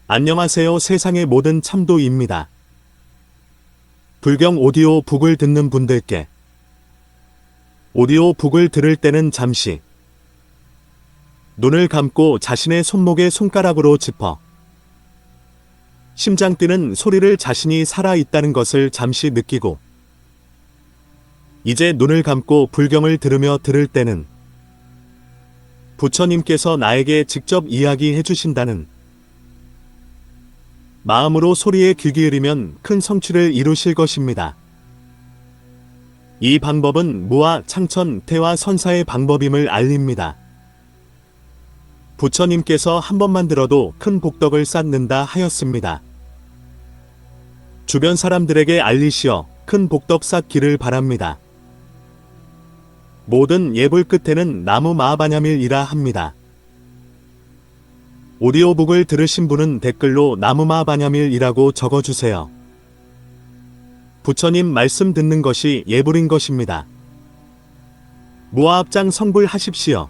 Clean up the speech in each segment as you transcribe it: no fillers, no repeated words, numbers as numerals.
안녕하세요. 세상의 모든 참도입니다. 불경 오디오 북을 듣는 분들께 오디오 북을 들을 때는 잠시 눈을 감고 자신의 손목에 손가락으로 짚어 심장 뛰는 소리를 자신이 살아있다는 것을 잠시 느끼고 이제 눈을 감고 불경을 들으며 들을 때는 부처님께서 나에게 직접 이야기해 주신다는 마음으로 소리에 귀 기울이면 큰 성취를 이루실 것입니다. 이 방법은 무아, 창천, 태화, 선사의 방법임을 알립니다. 부처님께서 한 번만 들어도 큰 복덕을 쌓는다 하였습니다. 주변 사람들에게 알리시어 큰 복덕 쌓기를 바랍니다. 모든 예불 끝에는 나무 마바냐밀이라 합니다. 오디오북을 들으신 분은 댓글로 나무마바냐밀이라고 적어주세요. 부처님 말씀 듣는 것이 예불인 것입니다. 무아합장 성불하십시오.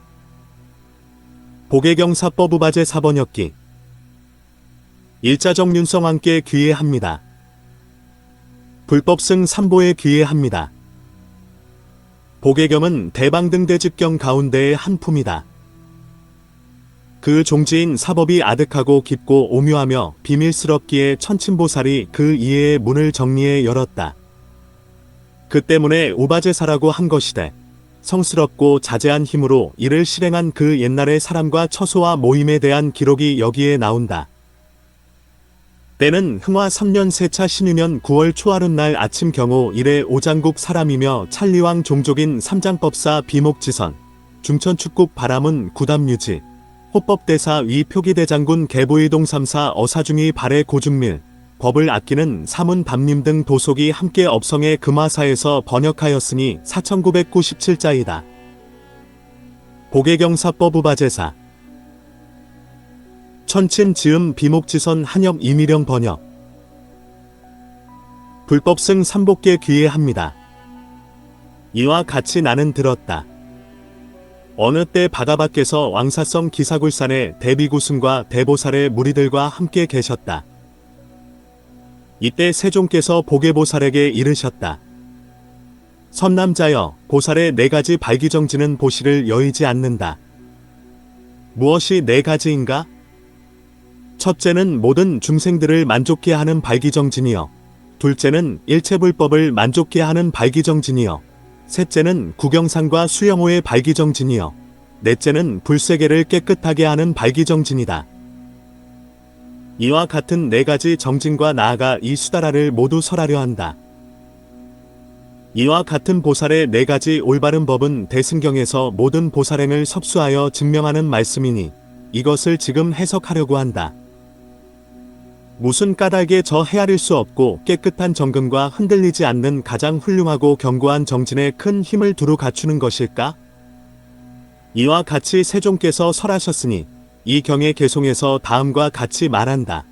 복애경사법우바제 4번역기 일자정윤성왕께 귀해합니다. 불법승 3보에 귀해합니다. 복애경은 대방등대집경 가운데의 한 품이다. 그 종지인 사법이 아득하고 깊고 오묘하며 비밀스럽기에 천친보살이 그 이해의 문을 정리해 열었다. 그 때문에 우바제사라고 한 것이되 성스럽고 자제한 힘으로 이를 실행한 그 옛날의 사람과 처소와 모임에 대한 기록이 여기에 나온다. 때는 흥화 3년 세차 신유년 9월 초하룻날 아침 경호 일에 오장국 사람이며 찰리왕 종족인 삼장법사 비목지선 중천축국 바람은 구담유지 호법대사 위 표기대장군 개보이동 3사 어사중이 발해 고중밀 법을 아끼는 사문 밤님 등 도속이 함께 업성의 금화사에서 번역하였으니 4997자이다. 복애경사법우바제사 천친 지음 비목지선 한엽 이미령 번역 불법승 삼복계 귀해합니다. 이와 같이 나는 들었다. 어느 때 바다밖에서 왕사성 기사굴산의 대비구승과 대보살의 무리들과 함께 계셨다. 이때 세종께서 복애보살에게 이르셨다. 선남자여, 보살의 4가지 발기정지는 보시를 여의지 않는다. 무엇이 4가지인가? 첫째는 모든 중생들을 만족케 하는 발기정진이여, 둘째는 일체불법을 만족케 하는 발기정진이여, 셋째는 구경상과 수영호의 발기정진이여, 넷째는 불세계를 깨끗하게 하는 발기정진이다. 이와 같은 4가지 정진과 나아가 이 수다라를 모두 설하려 한다. 이와 같은 보살의 4가지 올바른 법은 대승경에서 모든 보살행을 섭수하여 증명하는 말씀이니 이것을 지금 해석하려고 한다. 무슨 까닭에 저 헤아릴 수 없고 깨끗한 정근과 흔들리지 않는 가장 훌륭하고 견고한 정진에 큰 힘을 두루 갖추는 것일까? 이와 같이 세종께서 설하셨으니 이 경의 개송에서 다음과 같이 말한다.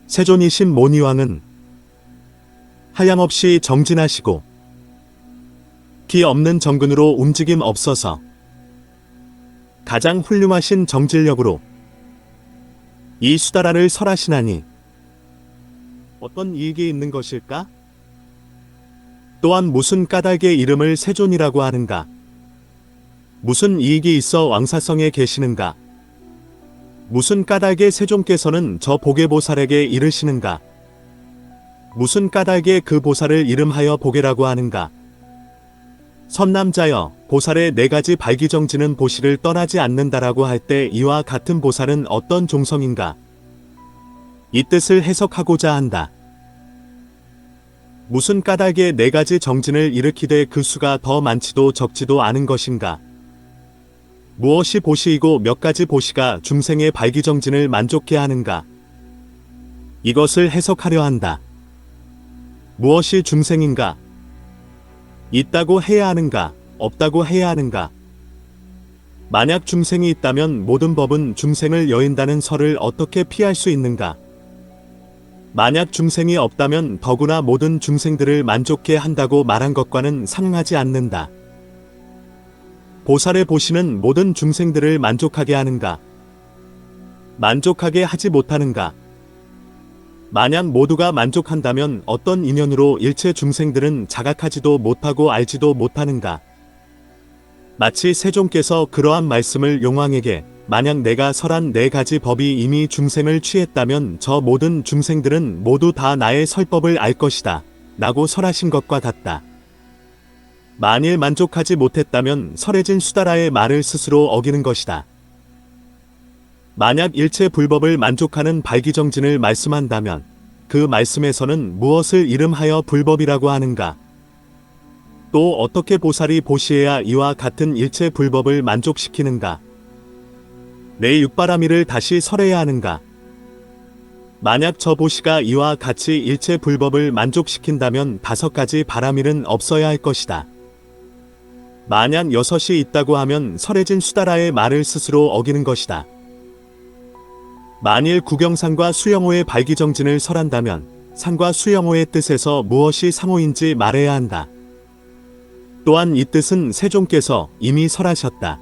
세존이신 모니왕은 하염없이 정진하시고 기 없는 정근으로 움직임 없어서 가장 훌륭하신 정진력으로 이 수다라를 설하시나니 어떤 이익이 있는 것일까? 또한 무슨 까닭의 이름을 세존이라고 하는가? 무슨 이익이 있어 왕사성에 계시는가? 무슨 까닭에 세종께서는 저 복애보살에게 이르시는가? 무슨 까닭에 그 보살을 이름하여 복애라고 하는가? 선남자여, 보살의 4가지 발기정지는 보시를 떠나지 않는다라고 할 때 이와 같은 보살은 어떤 종성인가? 이 뜻을 해석하고자 한다. 무슨 까닭에 4가지 정진을 일으키되 그 수가 더 많지도 적지도 않은 것인가? 무엇이 보시이고 몇 가지 보시가 중생의 발기정진을 만족케 하는가? 이것을 해석하려 한다. 무엇이 중생인가? 있다고 해야 하는가? 없다고 해야 하는가? 만약 중생이 있다면 모든 법은 중생을 여인다는 설을 어떻게 피할 수 있는가? 만약 중생이 없다면 더구나 모든 중생들을 만족해 한다고 말한 것과는 상응하지 않는다. 보살의 보시는 모든 중생들을 만족하게 하는가? 만족하게 하지 못하는가? 만약 모두가 만족한다면 어떤 인연으로 일체 중생들은 자각하지도 못하고 알지도 못하는가? 마치 세종께서 그러한 말씀을 용왕에게 만약 내가 설한 4가지 법이 이미 중생을 취했다면 저 모든 중생들은 모두 다 나의 설법을 알 것이다 라고 설하신 것과 같다. 만일 만족하지 못했다면 설해진 수다라의 말을 스스로 어기는 것이다. 만약 일체 불법을 만족하는 발기정진을 말씀한다면 그 말씀에서는 무엇을 이름하여 불법이라고 하는가? 또 어떻게 보살이 보시해야 이와 같은 일체 불법을 만족시키는가? 내 육바라미를 다시 설해야 하는가? 만약 저 보시가 이와 같이 일체 불법을 만족시킨다면 5가지 바라밀은 없어야 할 것이다. 만약 6이 있다고 하면 설해진 수다라의 말을 스스로 어기는 것이다. 만일 구경상과 수영호의 발기정진을 설한다면 상과 수영호의 뜻에서 무엇이 상호인지 말해야 한다. 또한 이 뜻은 세종께서 이미 설하셨다.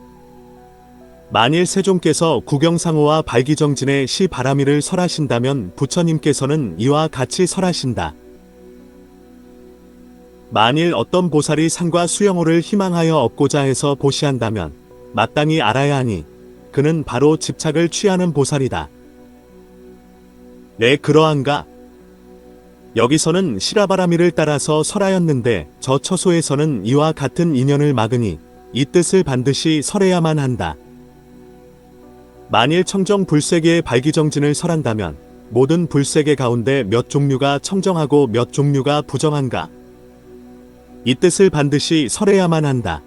만일 세종께서 구경상호와 발기정진의 시 바라밀을 설하신다면 부처님께서는 이와 같이 설하신다. 만일 어떤 보살이 상과 수영호를 희망하여 얻고자 해서 보시한다면 마땅히 알아야 하니 그는 바로 집착을 취하는 보살이다. 네, 그러한가? 여기서는 시라바라밀을 따라서 설하였는데 저 처소에서는 이와 같은 인연을 막으니 이 뜻을 반드시 설해야만 한다. 만일 청정 불세계의 발기정진을 설한다면 모든 불세계 가운데 몇 종류가 청정하고 몇 종류가 부정한가? 이 뜻을 반드시 설해야만 한다.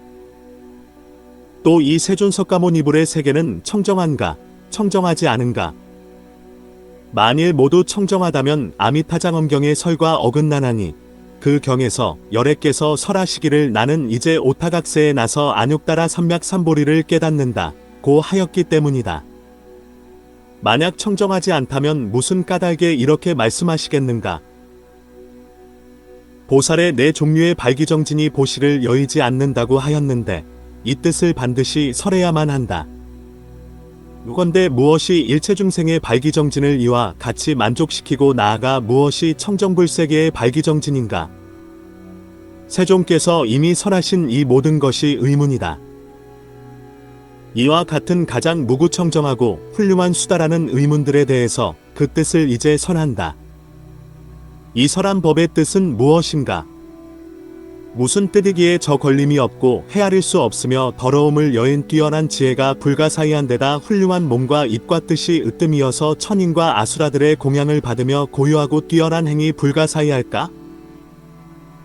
또 이 세존석가모니불의 세계는 청정한가, 청정하지 않은가? 만일 모두 청정하다면 아미타장엄경의 설과 어긋나나니 그 경에서 열애께서 설하시기를 나는 이제 오타각세에 나서 안욕따라 삼맥삼보리를 깨닫는다 고 하였기 때문이다. 만약 청정하지 않다면 무슨 까닭에 이렇게 말씀하시겠는가? 보살의 4종류의 발기정진이 보시를 여의지 않는다고 하였는데 이 뜻을 반드시 설해야만 한다. 유건대 무엇이 일체중생의 발기정진을 이와 같이 만족시키고 나아가 무엇이 청정불세계의 발기정진인가? 세종께서 이미 설하신 이 모든 것이 의문이다. 이와 같은 가장 무구청정하고 훌륭한 수다라는 의문들에 대해서 그 뜻을 이제 설한다. 이 설한 법의 뜻은 무엇인가? 무슨 뜻이기에 저 걸림이 없고 헤아릴 수 없으며 더러움을 여인 뛰어난 지혜가 불가사의한 데다 훌륭한 몸과 입과 뜻이 으뜸이어서 천인과 아수라들의 공양을 받으며 고유하고 뛰어난 행위 불가사의할까?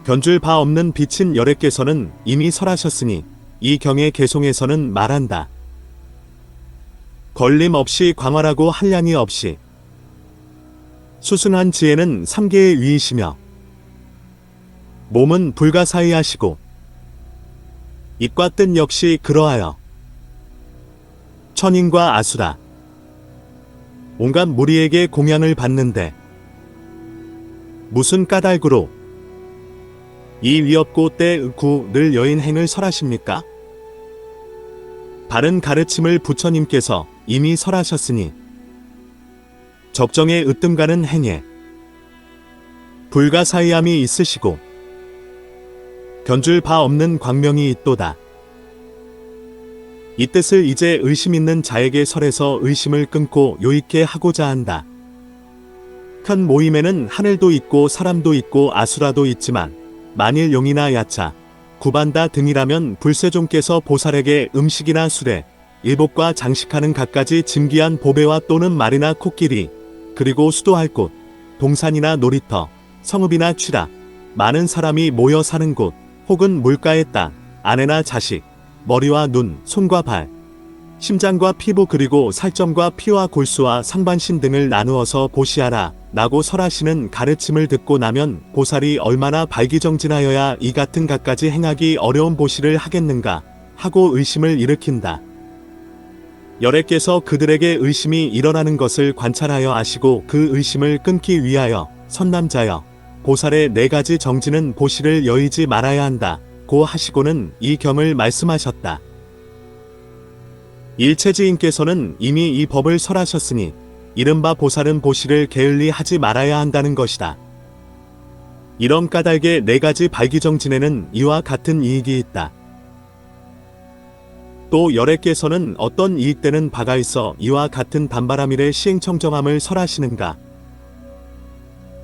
견줄 바 없는 빛인 열애께서는 이미 설하셨으니 이 경의 개송에서는 말한다. 걸림 없이 광활하고 한량이 없이 수승한 지혜는 3계의 위이시며 몸은 불가사의하시고 입과 뜻 역시 그러하여 천인과 아수라 온갖 무리에게 공양을 받는데 무슨 까닭으로 이 위없고 때의구 늘 여인 행을 설하십니까? 바른 가르침을 부처님께서 이미 설하셨으니 적정에 으뜸가는 행에 불가사의함이 있으시고 견줄 바 없는 광명이 있도다. 이 뜻을 이제 의심 있는 자에게 설해서 의심을 끊고 요익게 하고자 한다. 큰 모임에는 하늘도 있고 사람도 있고 아수라도 있지만 만일 용이나 야차, 구반다 등이라면 불세종께서 보살에게 음식이나 수레, 일복과 장식하는 갖가지 진귀한 보배와 또는 말이나 코끼리, 그리고 수도할 곳, 동산이나 놀이터, 성읍이나 취락, 많은 사람이 모여 사는 곳, 혹은 물가의 땅, 아내나 자식, 머리와 눈, 손과 발, 심장과 피부 그리고 살점과 피와 골수와 상반신 등을 나누어서 보시하라 라고 설하시는 가르침을 듣고 나면 보살이 얼마나 발기정진하여야 이 같은 갖가지 행하기 어려운 보시를 하겠는가 하고 의심을 일으킨다. 열애께서 그들에게 의심이 일어나는 것을 관찰하여 아시고 그 의심을 끊기 위하여 선남자여 보살의 네 가지 정지는 보시를 여의지 말아야 한다 고 하시고는 이 겸을 말씀하셨다. 일체지인께서는 이미 이 법을 설하셨으니 이른바 보살은 보시를 게을리 하지 말아야 한다는 것이다. 이런 까닭의 네 가지 발기정진에는 이와 같은 이익이 있다. 또 열애께서는 어떤 이익되는 바가 있어 이와 같은 단바라밀의 시행청정함을 설하시는가?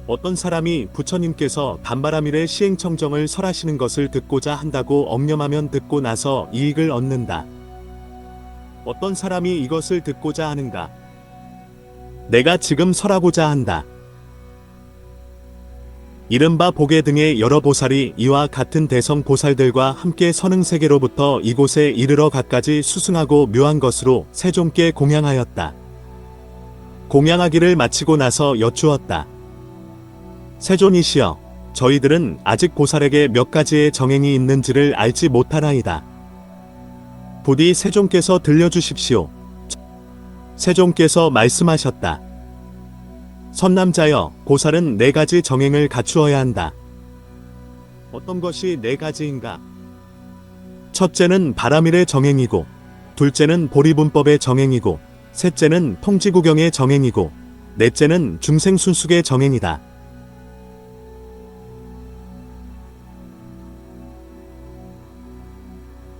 어떤 사람이 부처님께서 단바라밀의 시행청정을 설하시는 것을 듣고자 한다고 억념하면 듣고 나서 이익을 얻는다. 어떤 사람이 이것을 듣고자 하는가? 내가 지금 설하고자 한다. 이른바 보계 등의 여러 보살이 이와 같은 대성 보살들과 함께 선흥세계로부터 이곳에 이르러 갖가지 수승하고 묘한 것으로 세존께 공양하였다. 공양하기를 마치고 나서 여쭈었다. 세존이시여, 저희들은 아직 보살에게 몇 가지의 정행이 있는지를 알지 못하나이다. 부디 세존께서 들려주십시오. 세존께서 말씀하셨다. 선남자여, 보살은 네 가지 정행을 갖추어야 한다. 어떤 것이 네 가지인가? 첫째는 바라밀의 정행이고, 둘째는 보리분법의 정행이고, 셋째는 통지구경의 정행이고, 넷째는 중생순숙의 정행이다.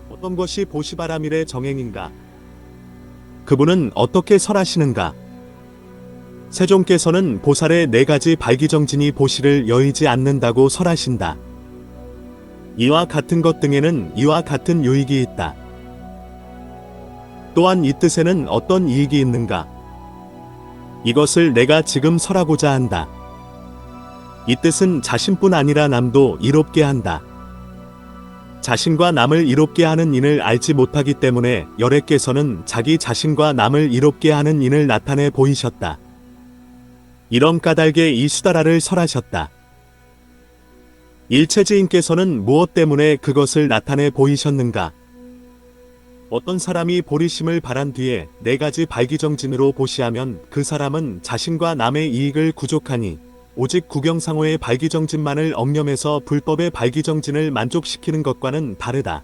어떤 것이 보시바라밀의 정행인가? 그분은 어떻게 설하시는가? 세존께서는 보살의 네 가지 발기정진이 보시를 여의지 않는다고 설하신다. 이와 같은 것 등에는 이와 같은 유익이 있다. 또한 이 뜻에는 어떤 이익이 있는가? 이것을 내가 지금 설하고자 한다. 이 뜻은 자신뿐 아니라 남도 이롭게 한다. 자신과 남을 이롭게 하는 인을 알지 못하기 때문에 열애께서는 자기 자신과 남을 이롭게 하는 인을 나타내 보이셨다. 이런 까닭에 이 수다라를 설하셨다. 일체지인께서는 무엇 때문에 그것을 나타내 보이셨는가? 어떤 사람이 보리심을 바란 뒤에 네 가지 발기정진으로 보시하면 그 사람은 자신과 남의 이익을 구족하니 오직 구경상호의 발기정진만을 억념해서 불법의 발기정진을 만족시키는 것과는 다르다.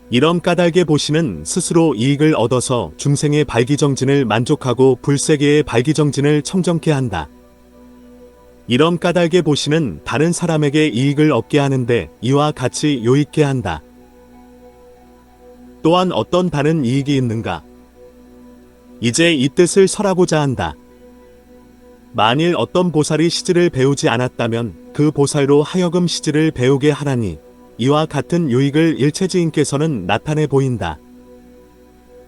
이런 까닭에 보시는 스스로 이익을 얻어서 중생의 발기정진을 만족하고 불세계의 발기정진을 청정케 한다. 이런 까닭에 보시는 다른 사람에게 이익을 얻게 하는데 이와 같이 요익케 한다. 또한 어떤 다른 이익이 있는가? 이제 이 뜻을 설하고자 한다. 만일 어떤 보살이 시지를 배우지 않았다면 그 보살로 하여금 시지를 배우게 하라니 이와 같은 유익을 일체지인께서는 나타내 보인다.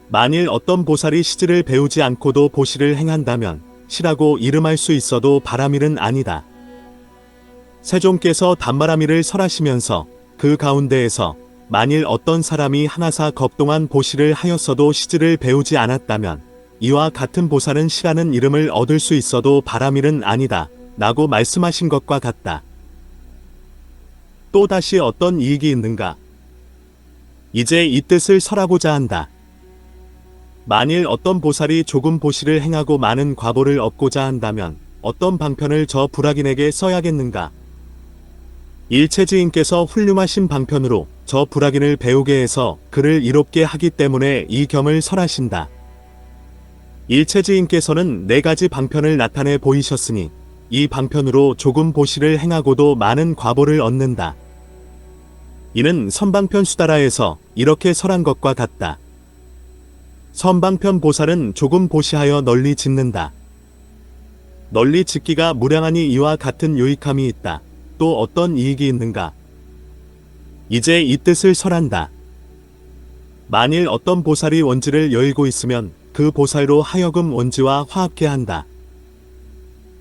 만일 어떤 보살이 시지를 배우지 않고도 보시를 행한다면 시라고 이름할 수 있어도 바라밀은 아니다. 세존께서 단바라밀을 설하시면서 그 가운데에서 만일 어떤 사람이 하나사 겁동안 보시를 하였어도 시지를 배우지 않았다면 이와 같은 보살은 시라는 이름을 얻을 수 있어도 바라밀은 아니다 라고 말씀하신 것과 같다. 또 다시 어떤 이익이 있는가? 이제 이 뜻을 설하고자 한다. 만일 어떤 보살이 조금 보시를 행하고 많은 과보를 얻고자 한다면 어떤 방편을 저 불악인에게 써야겠는가? 일체지인께서 훌륭하신 방편으로 저 불악인을 배우게 해서 그를 이롭게 하기 때문에 이 겸을 설하신다. 일체지인께서는 네 가지 방편을 나타내 보이셨으니 이 방편으로 조금 보시를 행하고도 많은 과보를 얻는다. 이는 선방편 수다라에서 이렇게 설한 것과 같다. 선방편 보살은 조금 보시하여 널리 짓는다. 널리 짓기가 무량하니 이와 같은 유익함이 있다. 또 어떤 이익이 있는가? 이제 이 뜻을 설한다. 만일 어떤 보살이 원지를 열고 있으면 그 보살로 하여금 원지와 화합케 한다.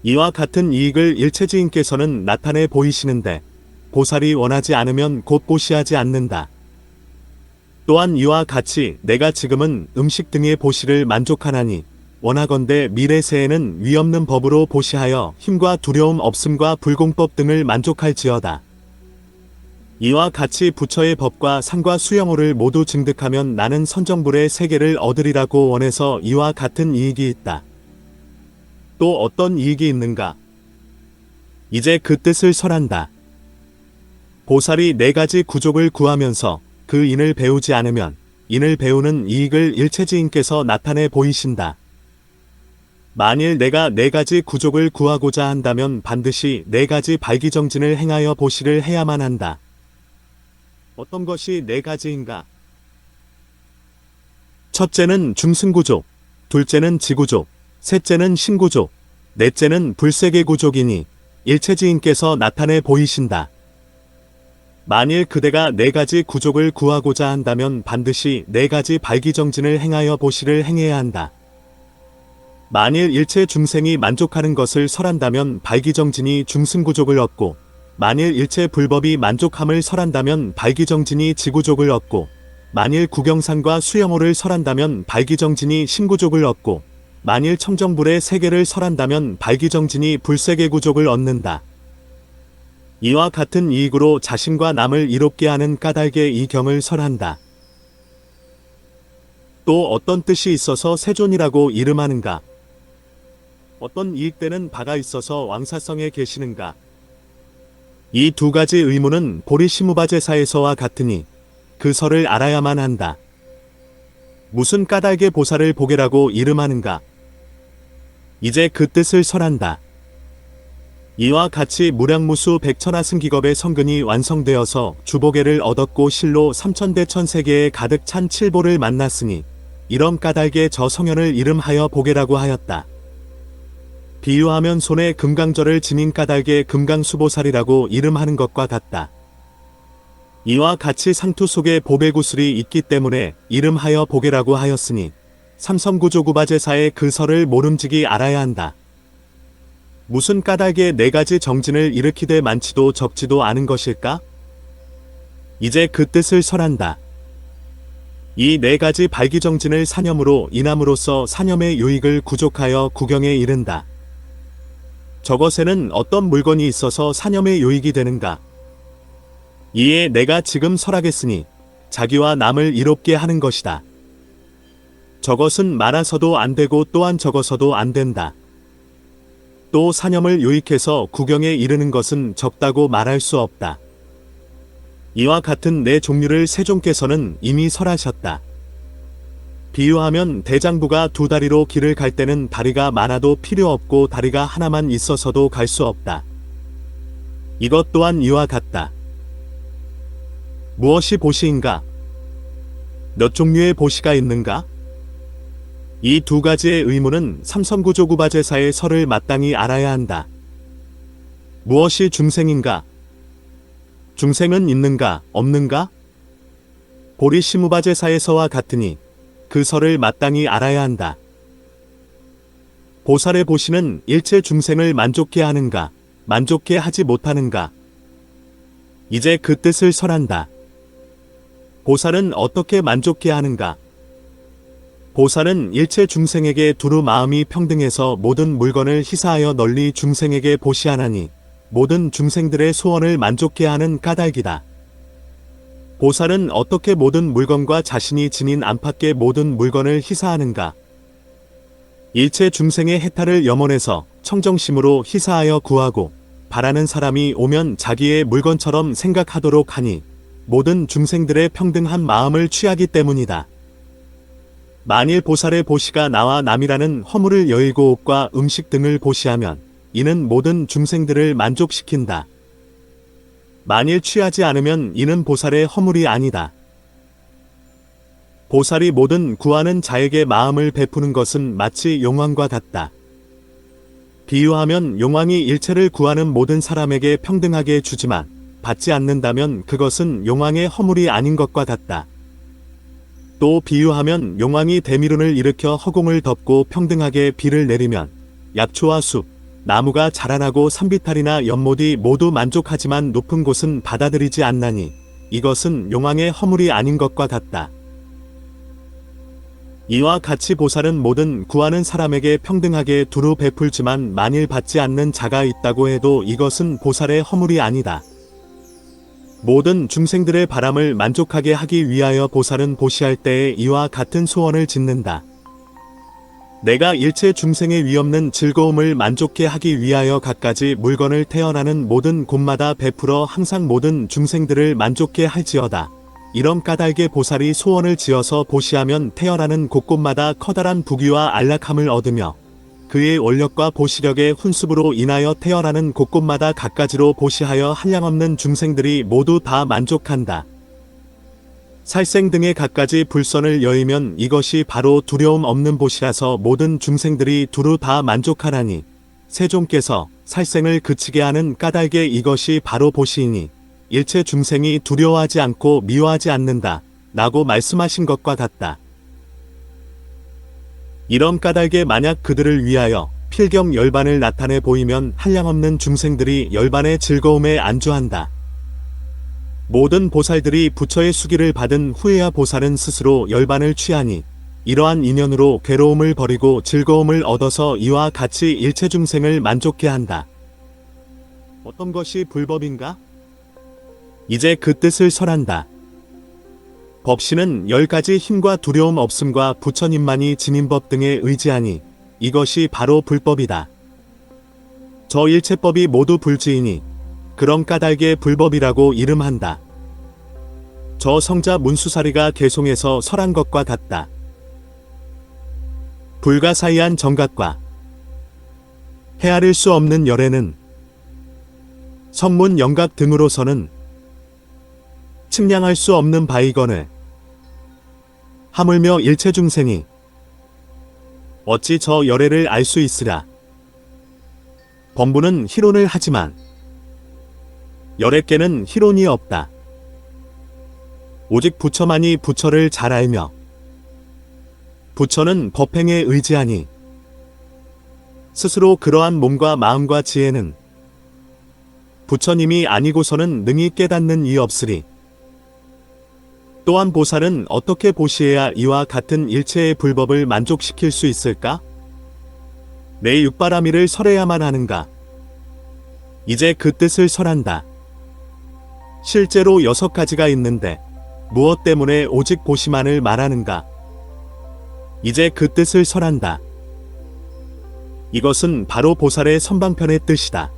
이와 같은 이익을 일체지인께서는 나타내 보이시는데 보살이 원하지 않으면 곧 보시하지 않는다. 또한 이와 같이 내가 지금은 음식 등의 보시를 만족하나니 원하건대 미래세에는 위없는 법으로 보시하여 힘과 두려움 없음과 불공법 등을 만족할지어다. 이와 같이 부처의 법과 상과 수영호를 모두 증득하면 나는 선정불의 세계를 얻으리라고 원해서 이와 같은 이익이 있다. 또 어떤 이익이 있는가? 이제 그 뜻을 설한다. 보살이 4가지 구족을 구하면서 그 인을 배우지 않으면 인을 배우는 이익을 일체지인께서 나타내 보이신다. 만일 내가 4가지 구족을 구하고자 한다면 반드시 4가지 발기정진을 행하여 보시를 해야만 한다. 어떤 것이 4가지인가? 첫째는 중승구족, 둘째는 지구족, 셋째는 신구족, 넷째는 불세계구족이니 일체지인께서 나타내 보이신다. 만일 그대가 4가지 구족을 구하고자 한다면 반드시 4가지 발기정진을 행하여 보시를 행해야 한다. 만일 일체 중생이 만족하는 것을 설한다면 발기정진이 중승구족을 얻고, 만일 일체 불법이 만족함을 설한다면 발기정진이 지구족을 얻고, 만일 구경산과 수영호를 설한다면 발기정진이 신구족을 얻고, 만일 청정불의 세계를 설한다면 발기정진이 불세계구족을 얻는다. 이와 같은 이익으로 자신과 남을 이롭게 하는 까닭의 이 경을 설한다. 또 어떤 뜻이 있어서 세존이라고 이름하는가? 어떤 이익되는 바가 있어서 왕사성에 계시는가? 이 2가지 의문은 보리시무바제사에서와 같으니 그 설을 알아야만 한다. 무슨 까닭의 보살을 보게라고 이름하는가? 이제 그 뜻을 설한다. 이와 같이 무량무수 백천하승기겁의 성근이 완성되어서 주보계를 얻었고 실로 삼천대천세계에 가득 찬 칠보를 만났으니 이런 까닭의 저 성현을 이름하여 보계라고 하였다. 비유하면 손에 금강절을 지닌 까닭의 금강수보살이라고 이름하는 것과 같다. 이와 같이 상투 속에 보배구슬이 있기 때문에 이름하여 보계라고 하였으니 삼성구조구바제사의 그 설을 모름지기 알아야 한다. 무슨 까닭에 4가지 정진을 일으키되 많지도 적지도 않은 것일까? 이제 그 뜻을 설한다. 이 4가지 발기정진을 사념으로 인함으로써 사념의 유익을 구족하여 구경에 이른다. 저것에는 어떤 물건이 있어서 사념의 유익이 되는가? 이에 내가 지금 설하겠으니 자기와 남을 이롭게 하는 것이다. 저것은 많아서도 안 되고 또한 적어서도 안 된다. 또 사념을 유익해서 구경에 이르는 것은 적다고 말할 수 없다. 이와 같은 4종류를 세종께서는 이미 설하셨다. 비유하면 대장부가 2다리로 길을 갈 때는 다리가 많아도 필요 없고 다리가 하나만 있어서도 갈 수 없다. 이것 또한 이와 같다. 무엇이 보시인가? 몇 종류의 보시가 있는가? 이 2가지의 의문은 삼성구조구바제사의 설을 마땅히 알아야 한다. 무엇이 중생인가? 중생은 있는가, 없는가? 보리시무바제사에서와 같으니 그 설을 마땅히 알아야 한다. 보살의 보시는 일체 중생을 만족해 하는가, 만족해 하지 못하는가? 이제 그 뜻을 설한다. 보살은 어떻게 만족해 하는가? 보살은 일체 중생에게 두루 마음이 평등해서 모든 물건을 희사하여 널리 중생에게 보시하나니 모든 중생들의 소원을 만족해 하는 까닭이다. 보살은 어떻게 모든 물건과 자신이 지닌 안팎의 모든 물건을 희사하는가? 일체 중생의 해탈을 염원해서 청정심으로 희사하여 구하고 바라는 사람이 오면 자기의 물건처럼 생각하도록 하니 모든 중생들의 평등한 마음을 취하기 때문이다. 만일 보살의 보시가 나와 남이라는 허물을 여의고 옷과 음식 등을 보시하면 이는 모든 중생들을 만족시킨다. 만일 취하지 않으면 이는 보살의 허물이 아니다. 보살이 모든 구하는 자에게 마음을 베푸는 것은 마치 용왕과 같다. 비유하면 용왕이 일체를 구하는 모든 사람에게 평등하게 주지만 받지 않는다면 그것은 용왕의 허물이 아닌 것과 같다. 또 비유하면 용왕이 대미룬을 일으켜 허공을 덮고 평등하게 비를 내리면 약초와 숲, 나무가 자라나고 산비탈이나 연못이 모두 만족하지만 높은 곳은 받아들이지 않나니 이것은 용왕의 허물이 아닌 것과 같다. 이와 같이 보살은 모든 구하는 사람에게 평등하게 두루 베풀지만 만일 받지 않는 자가 있다고 해도 이것은 보살의 허물이 아니다. 모든 중생들의 바람을 만족하게 하기 위하여 보살은 보시할 때에 이와 같은 소원을 짓는다. 내가 일체 중생의 위없는 즐거움을 만족케 하기 위하여 갖가지 물건을 태어나는 모든 곳마다 베풀어 항상 모든 중생들을 만족케 할지어다. 이런 까닭에 보살이 소원을 지어서 보시하면 태어나는 곳곳마다 커다란 부귀와 안락함을 얻으며 그의 원력과 보시력의 훈습으로 인하여 태어나는 곳곳마다 갖가지로 보시하여 한량없는 중생들이 모두 다 만족한다. 살생 등의 갖가지 불선을 여의면 이것이 바로 두려움 없는 보시라서 모든 중생들이 두루 다 만족하나니 세존께서 살생을 그치게 하는 까닭에 이것이 바로 보시이니 일체 중생이 두려워하지 않고 미워하지 않는다 라고 말씀하신 것과 같다. 이런 까닭에 만약 그들을 위하여 필경 열반을 나타내 보이면 한량없는 중생들이 열반의 즐거움에 안주한다. 모든 보살들이 부처의 수기를 받은 후에야 보살은 스스로 열반을 취하니 이러한 인연으로 괴로움을 버리고 즐거움을 얻어서 이와 같이 일체 중생을 만족케 한다. 어떤 것이 불법인가? 이제 그 뜻을 설한다. 법신은 10가지 힘과 두려움 없음과 부처님만이 지닌 법 등에 의지하니 이것이 바로 불법이다. 저 일체법이 모두 불지이니 그런 까닭에 불법이라고 이름한다. 저 성자 문수사리가 개송해서 설한 것과 같다. 불가사의한 정각과 헤아릴 수 없는 열애는 성문 영각 등으로서는 측량할 수 없는 바이거늘 하물며 일체 중생이 어찌 저 열애를 알 수 있으랴. 범부는 희론을 하지만 열애께는 희론이 없다. 오직 부처만이 부처를 잘 알며 부처는 법행에 의지하니 스스로 그러한 몸과 마음과 지혜는 부처님이 아니고서는 능히 깨닫는 이 없으리. 또한 보살은 어떻게 보시해야 이와 같은 일체의 불법을 만족시킬 수 있을까? 내 육바라미를 설해야만 하는가? 이제 그 뜻을 설한다. 실제로 6가지가 있는데 무엇 때문에 오직 보시만을 말하는가? 이제 그 뜻을 설한다. 이것은 바로 보살의 선방편의 뜻이다.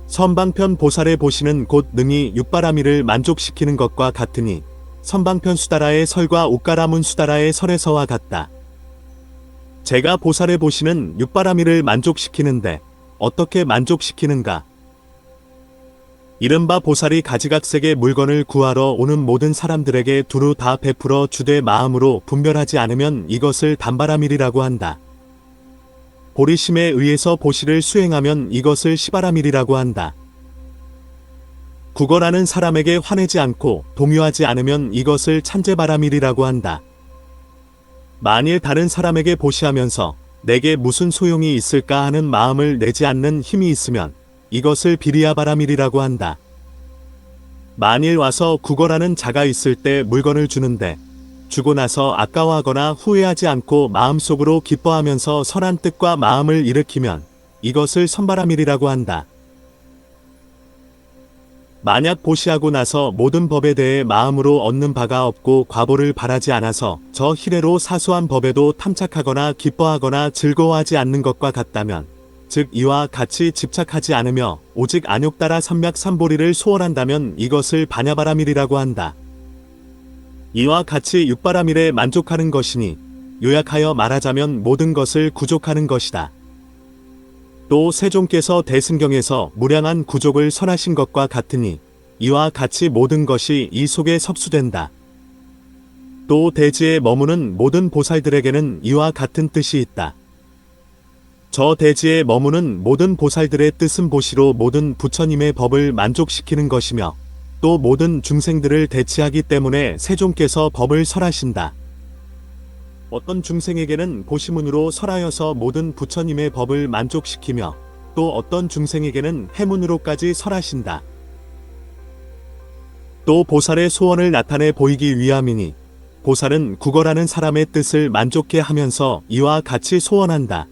선방편 보살의 보시는 곧 능히 육바라미를 만족시키는 것과 같으니 선방편 수다라의 설과 옥가라문 수다라의 설에서와 같다. 제가 보살의 보시는 육바라미를 만족시키는데 어떻게 만족시키는가? 이른바 보살이 가지각색의 물건을 구하러 오는 모든 사람들에게 두루 다 베풀어 주되 마음으로 분별하지 않으면 이것을 단바라밀이라고 한다. 보리심에 의해서 보시를 수행하면 이것을 시바라밀이라고 한다. 구걸하는 사람에게 화내지 않고 동요하지 않으면 이것을 찬제바라밀이라고 한다. 만일 다른 사람에게 보시하면서 내게 무슨 소용이 있을까 하는 마음을 내지 않는 힘이 있으면 이것을 비리아바라밀이라고 한다. 만일 와서 구걸하는 자가 있을 때 물건을 주는데 주고 나서 아까워하거나 후회하지 않고 마음속으로 기뻐하면서 선한 뜻과 마음을 일으키면 이것을 선바라밀이라고 한다. 만약 보시하고 나서 모든 법에 대해 마음으로 얻는 바가 없고 과보를 바라지 않아서 저 희례로 사소한 법에도 탐착하거나 기뻐하거나 즐거워하지 않는 것과 같다면 즉 이와 같이 집착하지 않으며 오직 안욕따라 삼맥삼보리를 소원한다면 이것을 바냐바라밀이라고 한다. 이와 같이 육바라밀에 만족하는 것이니 요약하여 말하자면 모든 것을 구족하는 것이다. 또 세종께서 대승경에서 무량한 구족을 설하신 것과 같으니 이와 같이 모든 것이 이 속에 섭수된다. 또 대지에 머무는 모든 보살들에게는 이와 같은 뜻이 있다. 저 대지에 머무는 모든 보살들의 뜻은 보시로 모든 부처님의 법을 만족시키는 것이며 또 모든 중생들을 대치하기 때문에 세종께서 법을 설하신다. 어떤 중생에게는 보시문으로 설하여서 모든 부처님의 법을 만족시키며 또 어떤 중생에게는 해문으로까지 설하신다. 또 보살의 소원을 나타내 보이기 위함이니 보살은 구걸하는 사람의 뜻을 만족케 하면서 이와 같이 소원한다.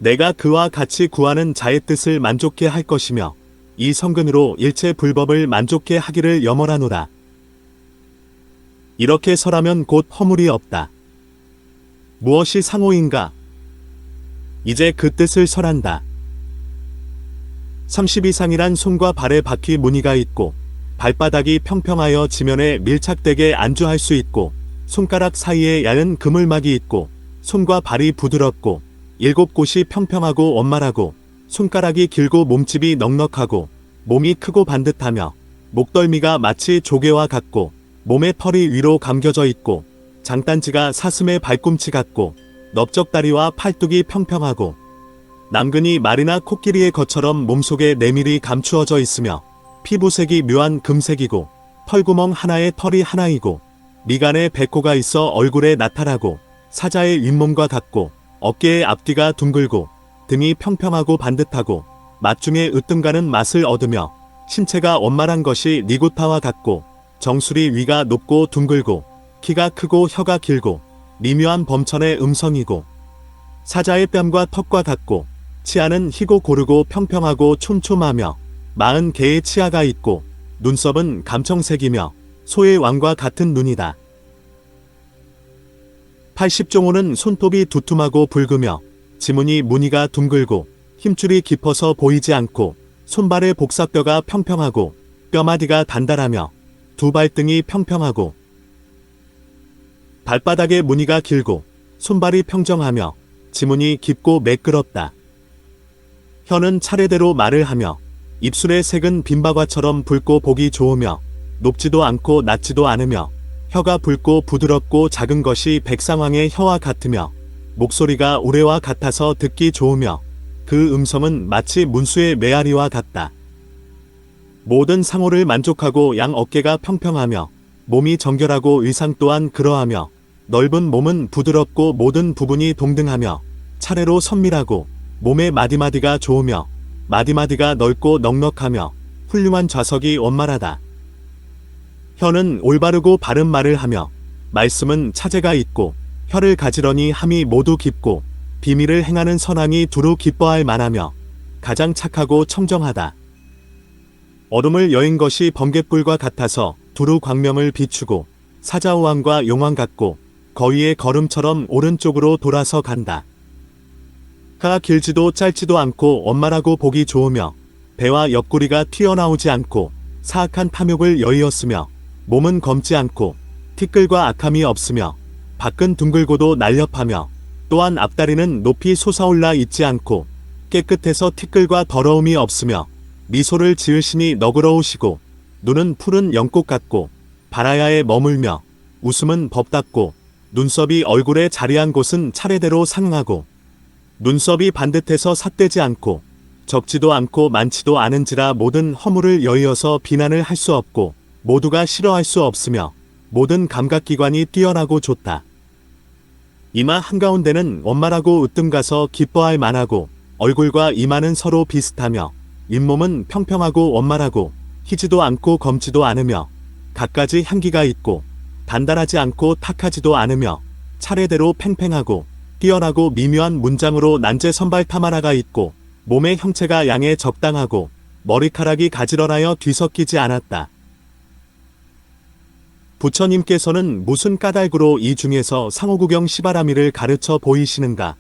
내가 그와 같이 구하는 자의 뜻을 만족케 할 것이며 이 성근으로 일체 불법을 만족해 하기를 염원하노라. 이렇게 설하면 곧 허물이 없다. 무엇이 상호인가? 이제 그 뜻을 설한다. 30 이상이란 손과 발에 바퀴 무늬가 있고 발바닥이 평평하여 지면에 밀착되게 안주할 수 있고 손가락 사이에 얇은 그물막이 있고 손과 발이 부드럽고 7곳이 평평하고 원만하고 손가락이 길고 몸집이 넉넉하고 몸이 크고 반듯하며 목덜미가 마치 조개와 같고 몸에 털이 위로 감겨져 있고 장단지가 사슴의 발꿈치 같고 넓적다리와 팔뚝이 평평하고 남근이 말이나 코끼리의 것처럼 몸속에 내밀이 감추어져 있으며 피부색이 묘한 금색이고 털구멍 하나에 털이 하나이고 미간에 백호가 있어 얼굴에 나타나고 사자의 윗몸과 같고 어깨의 앞뒤가 둥글고 등이 평평하고 반듯하고 맛중에 으뜸가는 맛을 얻으며 신체가 원만한 것이 니구타와 같고 정수리 위가 높고 둥글고 키가 크고 혀가 길고 미묘한 범천의 음성이고 사자의 뺨과 턱과 같고 치아는 희고 고르고 평평하고 촘촘하며 40개의 치아가 있고 눈썹은 감청색이며 소의 왕과 같은 눈이다. 80종호는 손톱이 두툼하고 붉으며 지문이 무늬가 둥글고 힘줄이 깊어서 보이지 않고 손발의 복사뼈가 평평하고 뼈마디가 단단하며 두 발등이 평평하고 발바닥의 무늬가 길고 손발이 평정하며 지문이 깊고 매끄럽다. 혀는 차례대로 말을 하며 입술의 색은 빈바과처럼 붉고 보기 좋으며 높지도 않고 낮지도 않으며 혀가 붉고 부드럽고 작은 것이 백상왕의 혀와 같으며 목소리가 우레와 같아서 듣기 좋으며 그 음성은 마치 문수의 메아리와 같다. 모든 상호를 만족하고 양 어깨가 평평하며 몸이 정결하고 의상 또한 그러하며 넓은 몸은 부드럽고 모든 부분이 동등하며 차례로 선밀하고 몸의 마디마디가 좋으며 마디마디가 넓고 넉넉하며 훌륭한 좌석이 원만하다. 혀는 올바르고 바른 말을 하며 말씀은 차제가 있고 혀를 가지런히 함이 모두 깊고 비밀을 행하는 선왕이 두루 기뻐할 만하며 가장 착하고 청정하다. 얼음을 여인 것이 번갯불과 같아서 두루 광명을 비추고 사자우왕과 용왕 같고 거위의 걸음처럼 오른쪽으로 돌아서 간다. 혀가 길지도 짧지도 않고 원만하고 보기 좋으며 배와 옆구리가 튀어나오지 않고 사악한 탐욕을 여의었으며 몸은 검지 않고 티끌과 악함이 없으며 밖은 둥글고도 날렵하며 또한 앞다리는 높이 솟아올라 있지 않고 깨끗해서 티끌과 더러움이 없으며 미소를 지으시니 너그러우시고 눈은 푸른 연꽃 같고 바라야에 머물며 웃음은 법답고 눈썹이 얼굴에 자리한 곳은 차례대로 상하고 눈썹이 반듯해서 삿되지 않고 적지도 않고 많지도 않은지라 모든 허물을 여의어서 비난을 할 수 없고 모두가 싫어할 수 없으며 모든 감각기관이 뛰어나고 좋다. 이마 한가운데는 원만하고 으뜸가서 기뻐할 만하고 얼굴과 이마는 서로 비슷하며 윗몸은 평평하고 원만하고 희지도 않고 검지도 않으며 갖가지 향기가 있고 단단하지 않고 탁하지도 않으며 차례대로 팽팽하고 뛰어나고 미묘한 문장으로 난제 선발탐 하나가 있고 몸의 형체가 양에 적당하고 머리카락이 가지런하여 뒤섞이지 않았다. 부처님께서는 무슨 까닭으로 이 중에서 상호구경 시바라미를 가르쳐 보이시는가?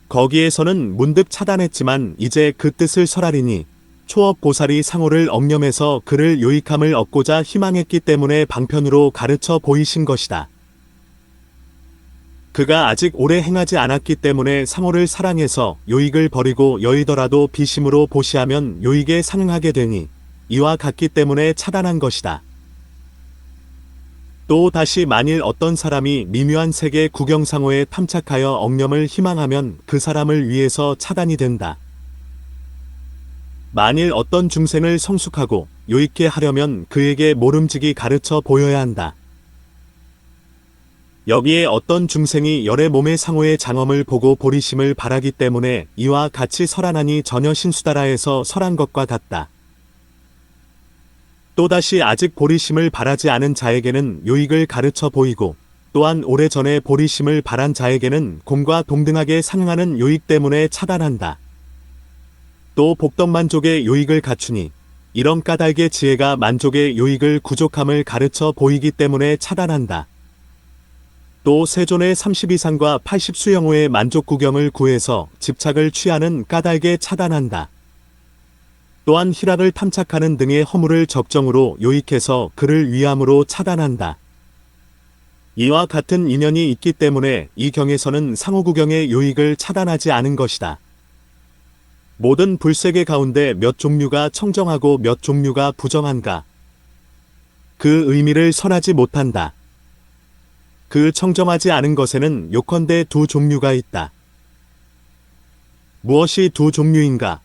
거기에서는 문득 차단했지만 이제 그 뜻을 설하리니 초업 보살이 상호를 억념해서 그를 요익함을 얻고자 희망했기 때문에 방편으로 가르쳐 보이신 것이다. 그가 아직 오래 행하지 않았기 때문에 상호를 사랑해서 요익을 버리고 여의더라도 비심으로 보시하면 요익에 상응하게 되니 이와 같기 때문에 차단한 것이다. 또 다시 만일 어떤 사람이 미묘한 세계 구경상호에 탐착하여 억념을 희망하면 그 사람을 위해서 차단이 된다. 만일 어떤 중생을 성숙하고 요익게 하려면 그에게 모름지기 가르쳐 보여야 한다. 여기에 어떤 중생이 열의 몸의 상호의 장엄을 보고 보리심을 바라기 때문에 이와 같이 설하나니 전혀 신수다라 해서 설한 것과 같다. 또다시 아직 보리심을 바라지 않은 자에게는 요익을 가르쳐 보이고 또한 오래전에 보리심을 바란 자에게는 공과 동등하게 상응하는 요익 때문에 차단한다. 또 복덕만족의 요익을 갖추니 이런 까닭의 지혜가 만족의 요익을 구족함을 가르쳐 보이기 때문에 차단한다. 또 세존의 30이상과 80수영호의 만족구경을 구해서 집착을 취하는 까닭에 차단한다. 또한 희락을 탐착하는 등의 허물을 적정으로 요익해서 그를 위함으로 차단한다. 이와 같은 인연이 있기 때문에 이 경에서는 상호구경의 요익을 차단하지 않은 것이다. 모든 불세계 가운데 몇 종류가 청정하고 몇 종류가 부정한가? 그 의미를 설하지 못한다. 그 청정하지 않은 것에는 요컨대 두 종류가 있다. 무엇이 두 종류인가?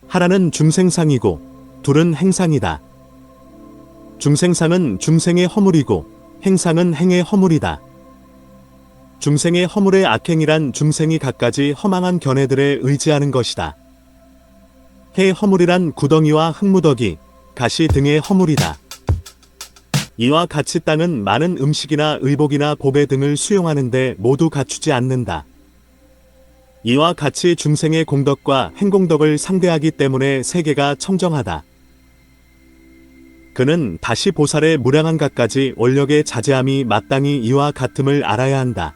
하나는 중생상이고 둘은 행상이다. 중생상은 중생의 허물이고 행상은 행의 허물이다. 중생의 허물의 악행이란 중생이 갖가지 허망한 견해들에 의지하는 것이다. 해의 허물이란 구덩이와 흙무더기, 가시 등의 허물이다. 이와 같이 땅은 많은 음식이나 의복이나 보배 등을 수용하는데 모두 갖추지 않는다. 이와 같이 중생의 공덕과 행공덕을 상대하기 때문에 세계가 청정하다. 그는 다시 보살의 무량한 갖가지 원력의 자제함이 마땅히 이와 같음을 알아야 한다.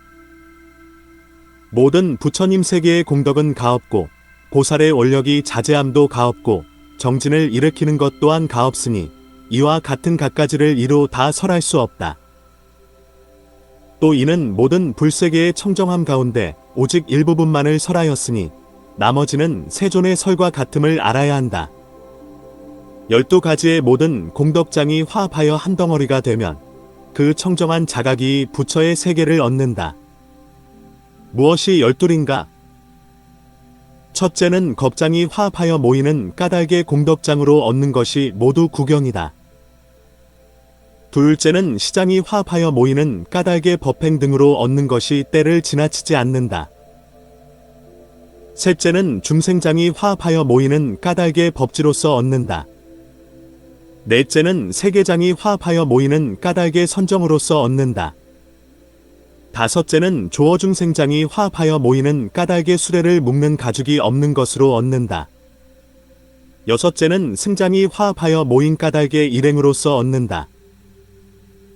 모든 부처님 세계의 공덕은 가없고 보살의 원력이 자제함도 가없고 정진을 일으키는 것 또한 가없으니 이와 같은 갖가지를 이루 다 설할 수 없다. 또 이는 모든 불세계의 청정함 가운데 오직 일부분만을 설하였으니 나머지는 세존의 설과 같음을 알아야 한다. 12가지의 모든 공덕장이 화합하여 한 덩어리가 되면 그 청정한 자각이 부처의 세계를 얻는다. 무엇이 12인가? 첫째는 겁장이 화합하여 모이는 까닭의 공덕장으로 얻는 것이 모두 구경이다. 둘째는 시장이 화합하여 모이는 까닭의 법행 등으로 얻는 것이 때를 지나치지 않는다. 셋째는 중생장이 화합하여 모이는 까닭의 법지로서 얻는다. 넷째는 세계장이 화합하여 모이는 까닭의 선정으로서 얻는다. 다섯째는 조어중생장이 화합하여 모이는 까닭의 수레를 묶는 가죽이 없는 것으로 얻는다. 여섯째는 승장이 화합하여 모인 까닭의 일행으로서 얻는다.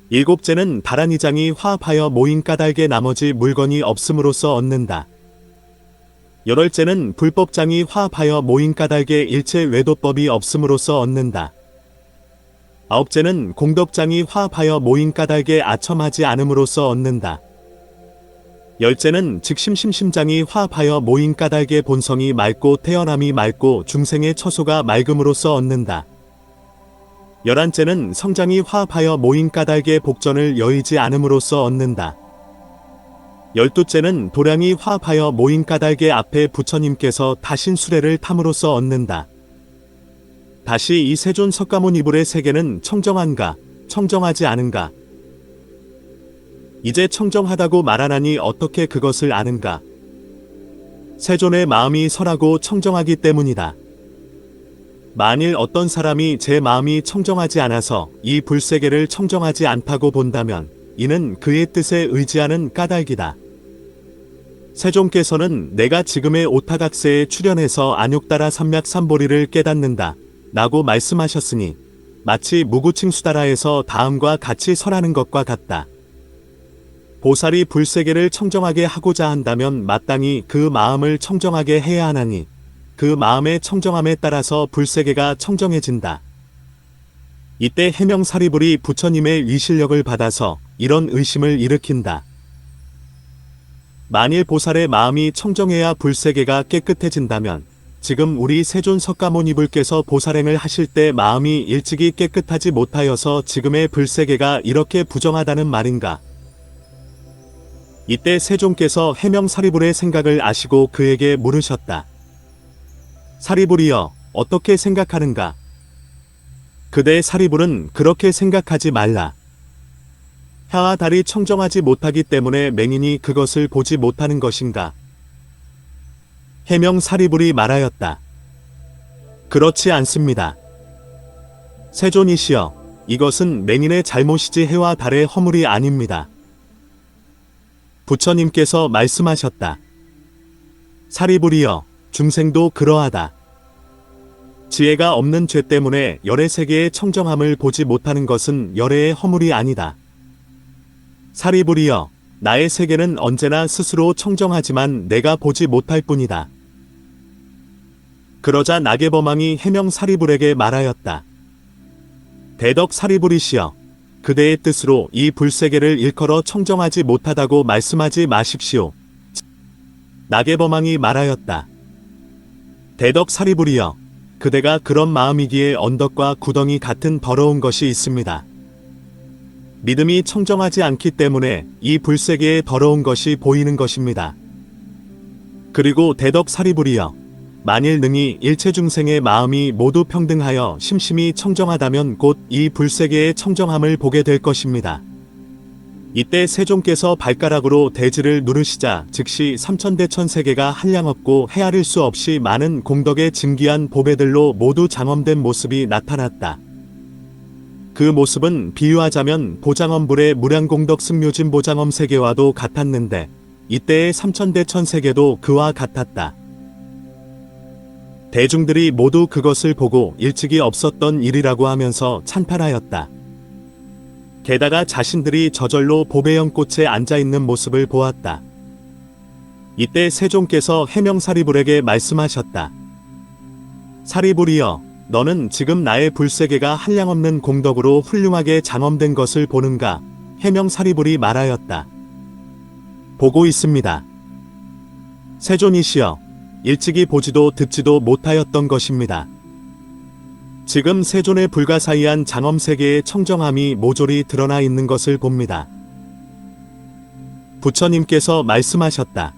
일곱째는 다란이장이 화합하여 모인 까닭의 나머지 물건이 없음으로써 얻는다. 열흘째는 불법장이 화합하여 모인 까닭의 일체 외도법이 없음으로써 얻는다. 아홉째는 공덕장이 화합하여 모인 까닭에 아첨하지 않음으로써 얻는다. 열째는 즉심심심장이 화합하여 모인 까닭의 본성이 맑고 태어남이 맑고 중생의 처소가 맑음으로써 얻는다. 열한째는 성장이 화합하여 모인 까닭의 복전을 여의지 않음으로써 얻는다. 열두째는 도량이 화합하여 모인 까닭의 앞에 부처님께서 타신 수레를 탐으로써 얻는다. 다시 이 세존 석가모니불의 세계는 청정한가, 청정하지 않은가? 이제 청정하다고 말하나니 어떻게 그것을 아는가? 세존의 마음이 설하고 청정하기 때문이다. 만일 어떤 사람이 제 마음이 청정하지 않아서 이 불세계를 청정하지 않다고 본다면 이는 그의 뜻에 의지하는 까닭이다. 세존께서는 내가 지금의 오타각세에 출연해서 안욕따라 삼맥삼보리를 깨닫는다 라고 말씀하셨으니 마치 무구칭수다라에서 다음과 같이 설하는 것과 같다. 보살이 불세계를 청정하게 하고자 한다면 마땅히 그 마음을 청정하게 해야 하나니 그 마음의 청정함에 따라서 불세계가 청정해진다. 이때 해명사리불이 부처님의 위실력을 받아서 이런 의심을 일으킨다. 만일 보살의 마음이 청정해야 불세계가 깨끗해진다면 지금 우리 세존 석가모니불께서 보살행을 하실 때 마음이 일찍이 깨끗하지 못하여서 지금의 불세계가 이렇게 부정하다는 말인가? 이때 세존께서 해명사리불의 생각을 아시고 그에게 물으셨다. 사리불이여, 어떻게 생각하는가? 그대 사리불은 그렇게 생각하지 말라. 혀와 달이 청정하지 못하기 때문에 맹인이 그것을 보지 못하는 것인가? 해명사리불이 말하였다. 그렇지 않습니다. 세존이시여, 이것은 맹인의 잘못이지 해와 달의 허물이 아닙니다. 부처님께서 말씀하셨다. 사리불이여, 중생도 그러하다. 지혜가 없는 죄 때문에 열의 세계의 청정함을 보지 못하는 것은 열애의 허물이 아니다. 사리부리여, 나의 세계는 언제나 스스로 청정하지만 내가 보지 못할 뿐이다. 그러자 나게범왕이 해명 사리불에게 말하였다. 대덕 사리부리시여, 그대의 뜻으로 이 불세계를 일컬어 청정하지 못하다고 말씀하지 마십시오. 나게범왕이 말하였다. 대덕 사리부리여, 그대가 그런 마음이기에 언덕과 구덩이 같은 더러운 것이 있습니다. 믿음이 청정하지 않기 때문에 이 불세계의 더러운 것이 보이는 것입니다. 그리고 대덕 사리부리여, 만일 능히 일체 중생의 마음이 모두 평등하여 심심히 청정하다면 곧 이 불세계의 청정함을 보게 될 것입니다. 이때 세종께서 발가락으로 대지를 누르시자 즉시 삼천대천 세계가 한량없고 헤아릴 수 없이 많은 공덕의 증기한 보배들로 모두 장엄된 모습이 나타났다. 그 모습은 비유하자면 보장엄불의 무량공덕 승묘진 보장엄 세계와도 같았는데 이때의 삼천대천 세계도 그와 같았다. 대중들이 모두 그것을 보고 일찍이 없었던 일이라고 하면서 찬탄하였다. 게다가 자신들이 저절로 보배연꽃에 앉아있는 모습을 보았다. 이때 세종께서 해명사리불에게 말씀하셨다. 사리불이여, 너는 지금 나의 불세계가 한량없는 공덕으로 훌륭하게 장엄된 것을 보는가? 해명사리불이 말하였다. 보고 있습니다. 세존이시여, 일찍이 보지도 듣지도 못하였던 것입니다. 지금 세존의 불가사의한 장엄세계의 청정함이 모조리 드러나 있는 것을 봅니다. 부처님께서 말씀하셨다.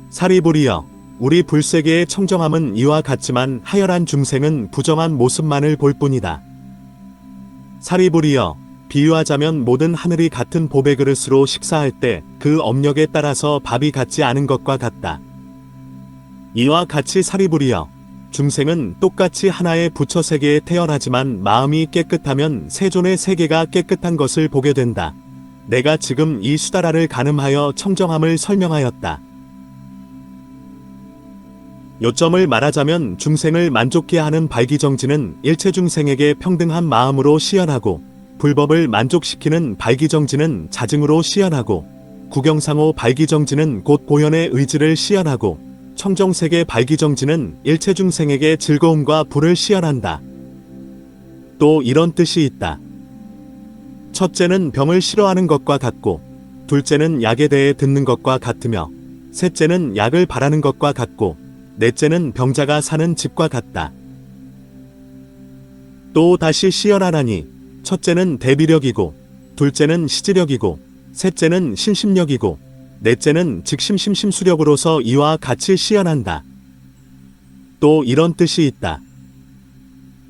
사리불이여, 우리 불세계의 청정함은 이와 같지만 하열한 중생은 부정한 모습만을 볼 뿐이다. 사리불이여, 비유하자면 모든 하늘이 같은 보배 그릇으로 식사할 때 그 업력에 따라서 밥이 같지 않은 것과 같다. 이와 같이 사리불이여, 중생은 똑같이 하나의 부처 세계에 태어나지만 마음이 깨끗하면 세존의 세계가 깨끗한 것을 보게 된다. 내가 지금 이 수다라를 가늠하여 청정함을 설명하였다. 요점을 말하자면 중생을 만족케 하는 발기정지는 일체 중생에게 평등한 마음으로 시연하고, 불법을 만족시키는 발기정지는 자증으로 시연하고, 구경상호 발기정지는 곧 보현의 의지를 시연하고, 청정세계 발기정지는 일체 중생에게 즐거움과 부를 시연한다. 또 이런 뜻이 있다. 첫째는 병을 싫어하는 것과 같고, 둘째는 약에 대해 듣는 것과 같으며, 셋째는 약을 바라는 것과 같고, 넷째는 병자가 사는 집과 같다. 또 다시 시연하나니, 첫째는 대비력이고, 둘째는 시지력이고, 셋째는 신심력이고, 넷째는 즉심심심수력으로서 이와 같이 시연한다. 또 이런 뜻이 있다.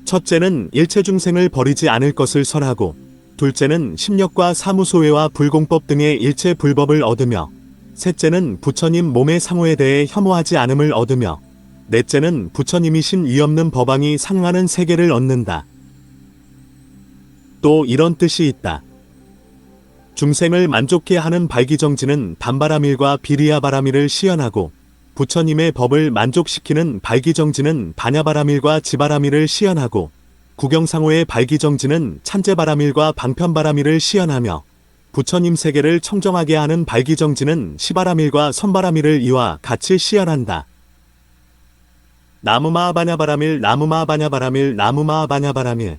첫째는 일체 중생을 버리지 않을 것을 설하고, 둘째는 심력과 사무소외와 불공법 등의 일체 불법을 얻으며, 셋째는 부처님 몸의 상호에 대해 혐오하지 않음을 얻으며, 넷째는 부처님이신 위없는 법왕이 상응하는 세계를 얻는다. 또 이런 뜻이 있다. 중생을 만족케 하는 발기정지는 단바라밀과 비리야바라밀을 시연하고, 부처님의 법을 만족시키는 발기정지는 반야바라밀과 지바라밀을 시연하고, 구경상호의 발기정지는 찬제바라밀과 방편바라밀을 시연하며, 부처님 세계를 청정하게 하는 발기정지는 시바라밀과 선바라밀을 이와 같이 시연한다. 나무마하바냐바라밀 나무마하바냐바라밀 나무마하바냐바라밀.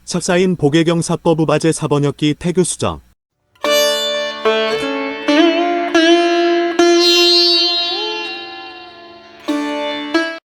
석사인 보계경사법우바제 사번역기 태교수정.